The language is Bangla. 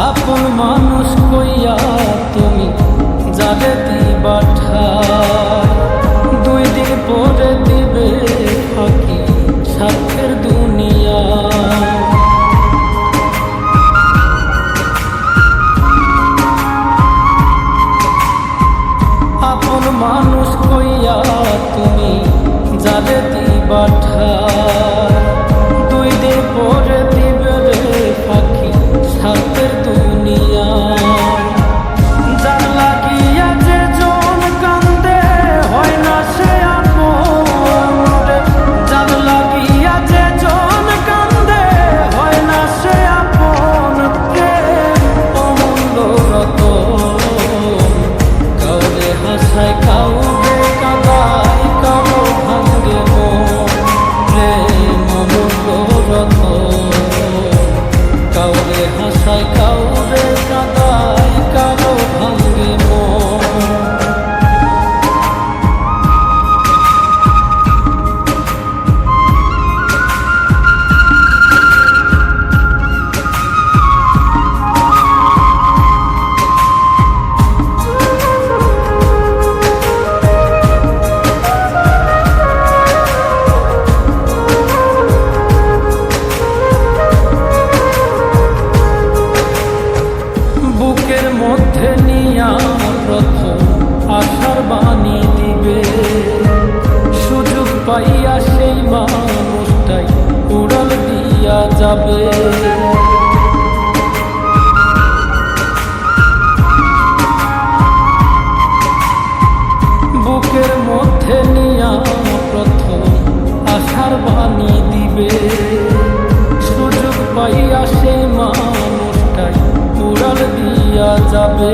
আপন মানুষ কইয়া তুমি যাবে দিবা ঠাই, 2 দিন পরে দিবে ফাঁকি স্বার্থের দুনিয়া। আপন মানুষ কইয়া তুমি যাবে দিবা ঠাই, 2 দিন পরে দিবে রে ফাঁকি স্বার্থের দুনিয়া। যার লাগিয়া যে জন কান্দে হয় না সে আপন, যার লাগিয়া যে জন কান্দে হয় না সে আপন। অমূল্য রতন কাউরে হাসায় কাউরে কাঁদায়, কারো ভাঙ্গে মন। প্রেম অমূল্য রতন কাউরে হাসায় কাউরে কাঁদায়, কারো ভাঙ্গে মন। বুকের মধ্যে নিয়া প্রথম আশার বাণী দিবে, সুযোগ পাইয়া সেই মানুষটাই উড়াল দিয়া যাবে। বুকের মধ্যে নিয়া প্রথম আশার বাণী দিবে, সুযোগ পাইয়া সেই মানুষটাই উড়াল দিয়া যাবে।